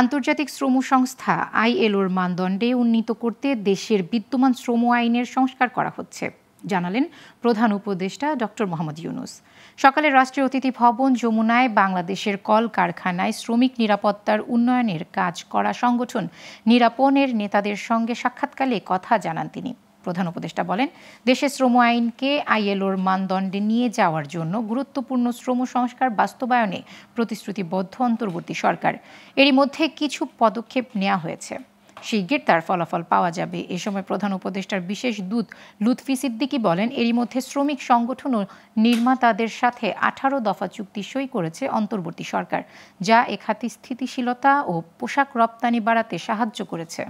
আন্তর্জাতিক শ্রম সংস্থা আইএলওর মানদণ্ডে উন্নীত করতে দেশের বিদ্যমান শ্রম আইনের সংস্কার করা হচ্ছে, জানালেন প্রধান উপদেষ্টা ডক্টর মোহাম্মদ ইউনূস। সকালে রাষ্ট্রীয় অতিথি ভবন যমুনায় বাংলাদেশের কলকারখানায় শ্রমিক নিরাপত্তার উন্নয়নের কাজ করা সংগঠন নিরাপনের নেতাদের সঙ্গে সাক্ষাৎকালে কথা জানান তিনি। প্রধান উপদেষ্টা বলেন, দেশের শ্রম আইনকে আইএলওর মানদণ্ডে নিয়ে যাওয়ার জন্য গুরুত্বপূর্ণ শ্রম সংস্কার বাস্তবায়নে প্রতিশ্রুতিবদ্ধ অন্তর্বর্তী সরকার। এরই মধ্যে কিছু পদক্ষেপ নেওয়া হয়েছে, শিগগির তার ফলাফল পাওয়া যাবে। এ সময় প্রধান উপদেষ্টার বিশেষ দূত লুৎফি সিদ্দিকী বলেন, এরই মধ্যে শ্রমিক সংগঠন ও নির্মাতাদের সাথে 18 দফা চুক্তি সই করেছে অন্তর্বর্তী সরকার, যা এ খাতে স্থিতিশীলতা ও পোশাক রপ্তানি বাড়াতে সাহায্য করেছে।